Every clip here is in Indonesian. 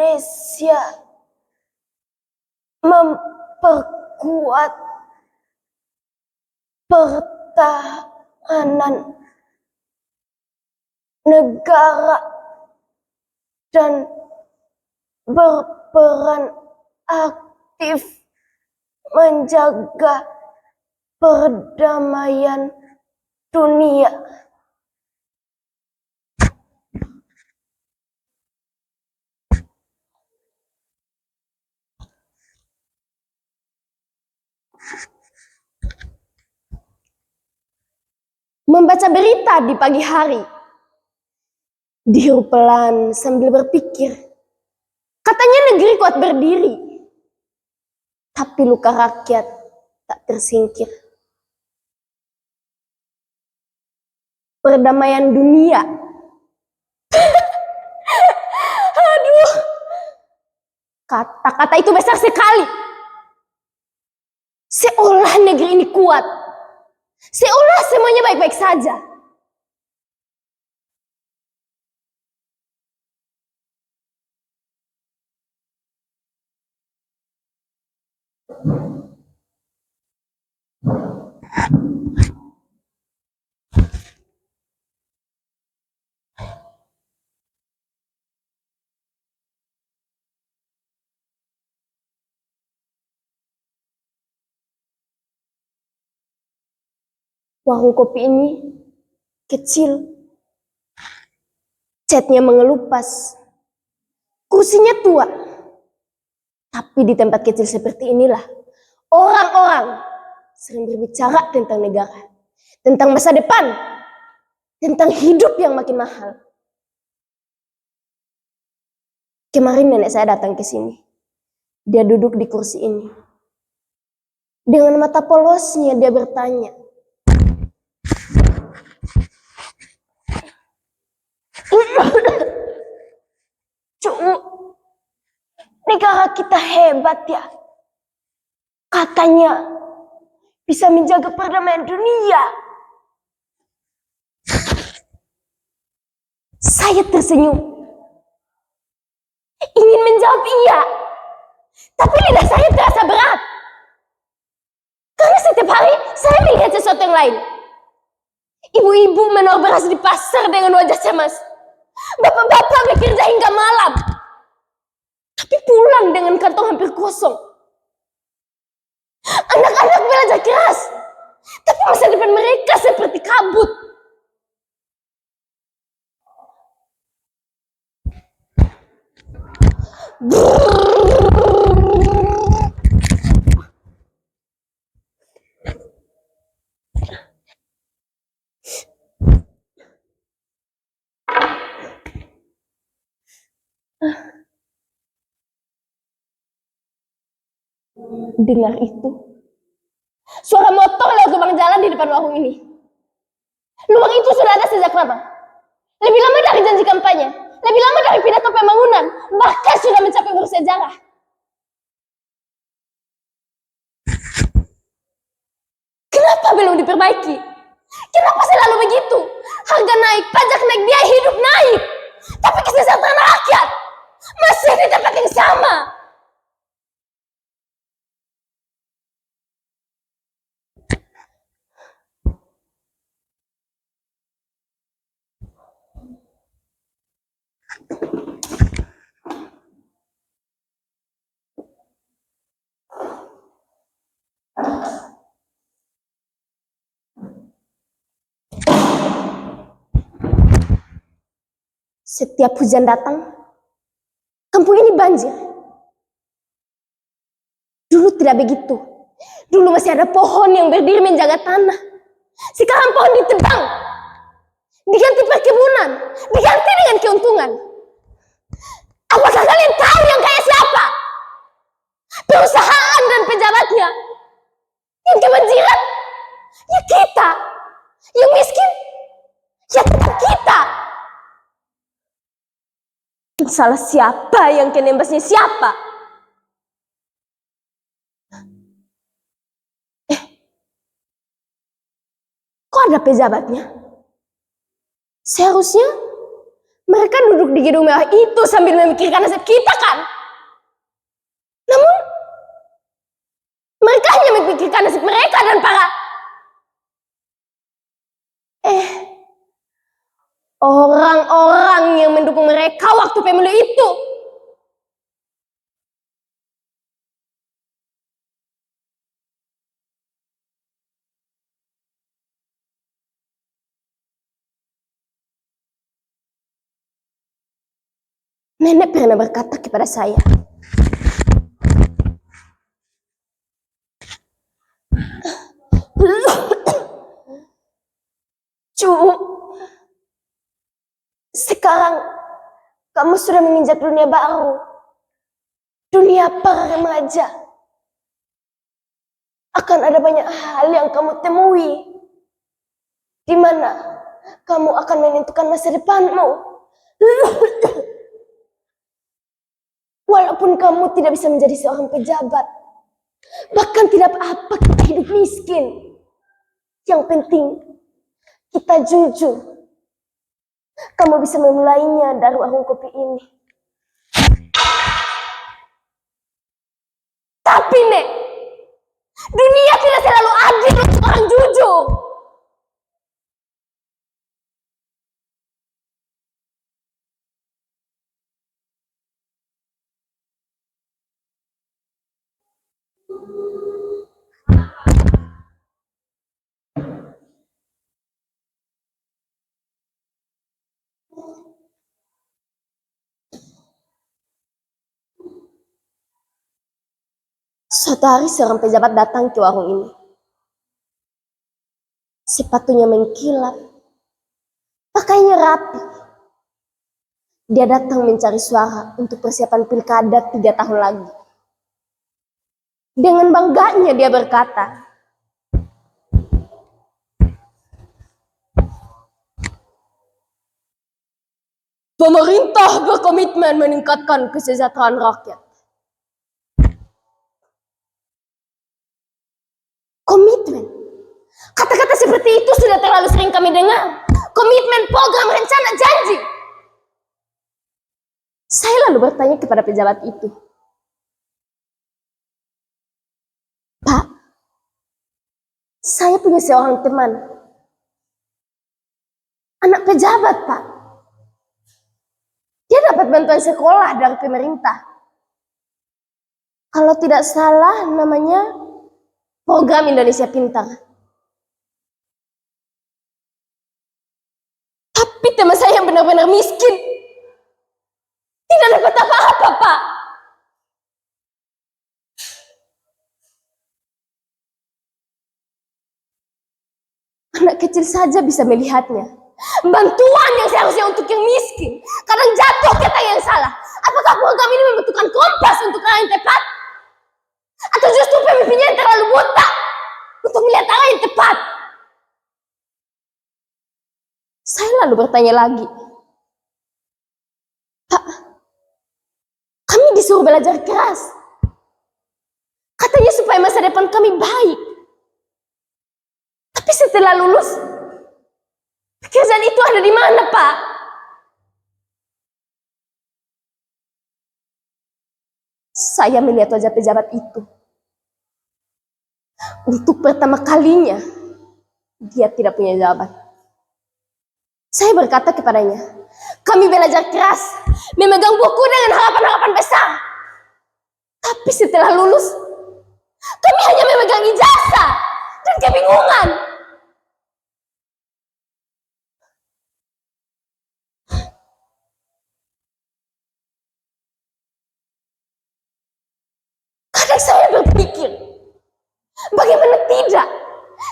Indonesia memperkuat pertahanan negara dan berperan aktif menjaga perdamaian dunia. Membaca berita di pagi hari, dihirup pelan sambil berpikir. Katanya negeri kuat berdiri, tapi luka rakyat tak tersingkir. Perdamaian dunia. Aduh, kata-kata itu besar sekali. Seolah negeri ini kuat, seolah semuanya baik-baik saja. Warung kopi ini kecil, catnya mengelupas, kursinya tua. Tapi di tempat kecil seperti inilah orang-orang sering berbicara tentang negara, tentang masa depan, tentang hidup yang makin mahal. Kemarin nenek saya datang ke sini. Dia duduk di kursi ini. Dengan mata polosnya dia bertanya, "Cu, negara kita hebat ya. Katanya bisa menjaga perdamaian dunia." Saya tersenyum. Ingin menjawab iya, tapi lidah saya terasa berat. Karena setiap hari saya melihat sesuatu yang lain. Ibu-ibu menor beras di pasar dengan wajah cemas. Bapak-bapak bekerja hingga malam, tapi pulang dengan kantong hampir kosong. Anak-anak belajar keras, tapi masa depan mereka seperti kabut. Dengar itu, suara motor lewat lubang jalan di depan warung ini. Lubang itu sudah ada sejak lama. Lebih lama dari janji kampanye, lebih lama dari pidato pembangunan, bahkan sudah mencapai bersejarah. Kenapa belum diperbaiki? Kenapa selalu begitu? Harga naik, pajak naik, biaya hidup naik, tapi kesejahteraan rakyat masih di tempat yang sama. Setiap hujan datang, kampung ini banjir. Dulu tidak begitu. Dulu masih ada pohon yang berdiri menjaga tanah. Sekarang pohon ditebang, diganti perkebunan, diganti dengan keuntungan. Apakah kalian tahu yang kaya siapa? Perusahaan dan pejabatnya. Yang kebanjiran, ya kita. Yang miskin, ya tetap kita. Yang salah siapa, yang kena imbasnya siapa? Kok ada pejabatnya? Seharusnya mereka duduk di gedung mewah itu sambil memikirkan nasib kita kan? Namun mereka hanya memikirkan nasib mereka dan para orang-orang yang mendukung mereka waktu pemilu itu. Nenek pernah berkata kepada saya, "Cu, sekarang kamu sudah menginjak dunia baru, dunia para remaja. Akan ada banyak hal yang kamu temui, di mana kamu akan menentukan masa depanmu. Walaupun kamu tidak bisa menjadi seorang pejabat, bahkan tidak apa kita hidup miskin. Yang penting kita jujur. Kamu bisa memulainya dari warung kopi ini." Tapi Nek, dunia tidak selalu adil untuk orang jujur. Suatu hari seorang pejabat datang ke warung ini. Sepatunya mengkilap, pakainya rapi. Dia datang mencari suara untuk persiapan pilkada 3 tahun lagi. Dengan bangganya dia berkata, "Pemerintah berkomitmen meningkatkan kesejahteraan rakyat." Komitmen. Kata-kata seperti itu sudah terlalu sering kami dengar. Komitmen, program, rencana, janji. Saya lalu bertanya kepada pejabat itu, "Pak, saya punya seorang teman, anak pejabat, Pak. Dia dapat bantuan sekolah dari pemerintah. Kalau tidak salah namanya Program Indonesia Pintar. Tapi teman saya yang benar-benar miskin. Tidak dapat apa-apa, Pak." Anak kecil saja bisa melihatnya. Bantuan yang seharusnya untuk yang miskin kadang jatuh ke tangan yang salah. Apakah program ini membutuhkan kompas untuk arah yang tepat? Atau justru pemimpinnya yang terlalu buta untuk melihat arah yang tepat? Saya lalu bertanya lagi, "Pak, kami disuruh belajar keras. Katanya supaya masa depan kami baik. Tapi setelah lulus, pekerjaan itu ada di mana, Pak?" Saya melihat wajah pejabat itu. Untuk pertama kalinya, dia tidak punya jawaban. Saya berkata kepadanya, "Kami belajar keras, memegang buku dengan harapan-harapan besar. Tapi setelah lulus, kami hanya memegang ijazah dan kebingungan." Kadang saya berpikir, bagaimana tidak?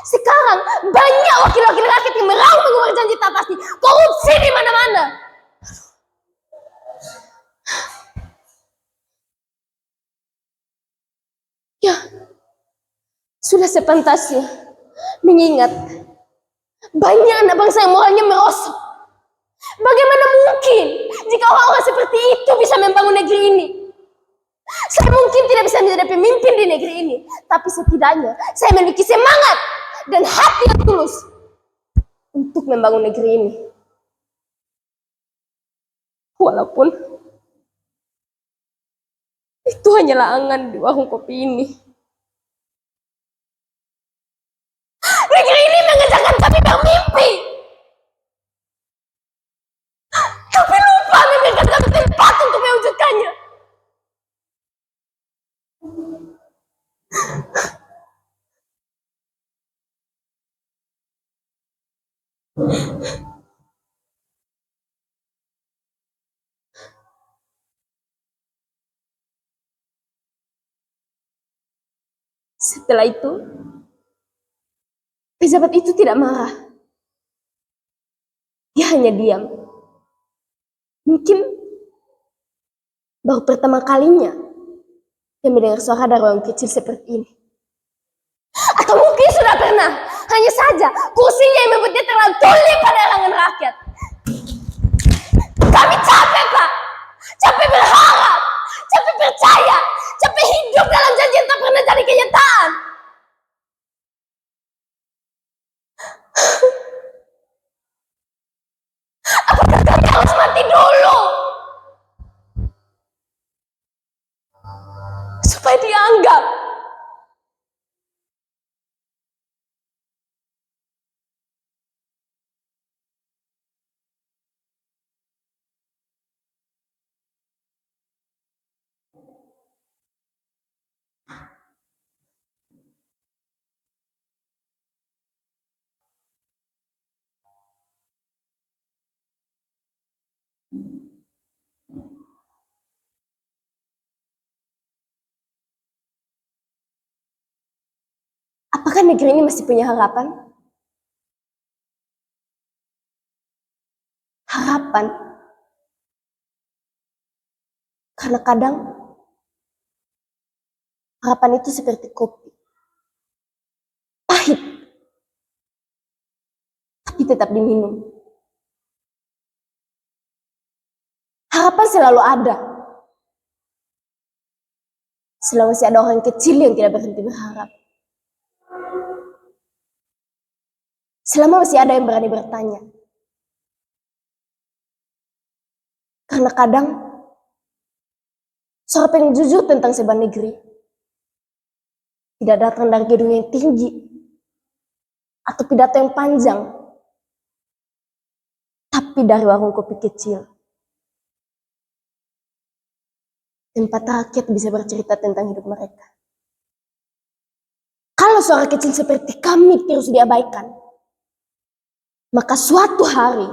Sekarang banyak wakil-wakil rakyat yang meraung mengeluarkan janji tak pasti, korupsi di mana-mana. Ya, sudah sepantasnya mengingat banyak anak bangsa yang moralnya merosot. Bagaimana mungkin jika orang seperti itu bisa membangun negeri ini. Saya mungkin tidak bisa menjadi pemimpin di negeri ini, tapi setidaknya saya memiliki semangat dan hati yang tulus untuk membangun negeri ini. Walaupun itu hanyalah angan di warung kopi ini. Negeri ini mengejarkan kami bermimpi, tapi lupa memberikan kami tempat untuk mewujudkannya. Setelah itu, pejabat itu tidak marah. Dia hanya diam. Mungkin baru pertama kalinya dia mendengar suara dari orang kecil seperti ini. Atau mungkin sudah pernah, hanya saja kursinya yang membuat dia terlalu tuli pada lengan rakyat. Kami capek, Pak. Capek berharap, capek percaya, capek hidup dalam janji yang tak pernah jadi kenyataan. Apakah kami harus mati dulu supaya dianggap? Apakah negeri ini masih punya harapan? Harapan. Karena kadang harapan itu seperti kopi. Pahit, tapi tetap diminum. Harapan selalu ada. Selama masih ada orang kecil yang tidak berhenti berharap. Selama masih ada yang berani bertanya. Karena kadang suara pengen jujur tentang sebuah negeri tidak datang dari gedung yang tinggi atau pidato yang panjang, tapi dari warung kopi kecil. Tempat rakyat bisa bercerita tentang hidup mereka. Kalau suara kecil seperti kami terus diabaikan, maka suatu hari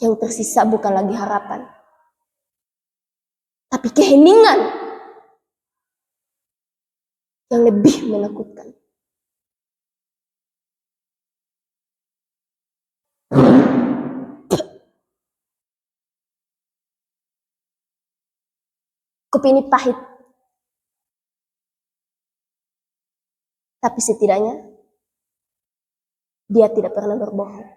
yang tersisa bukan lagi harapan, tapi keheningan yang lebih menakutkan. Kopi ini pahit, tapi setidaknya dia tidak pernah berbohong.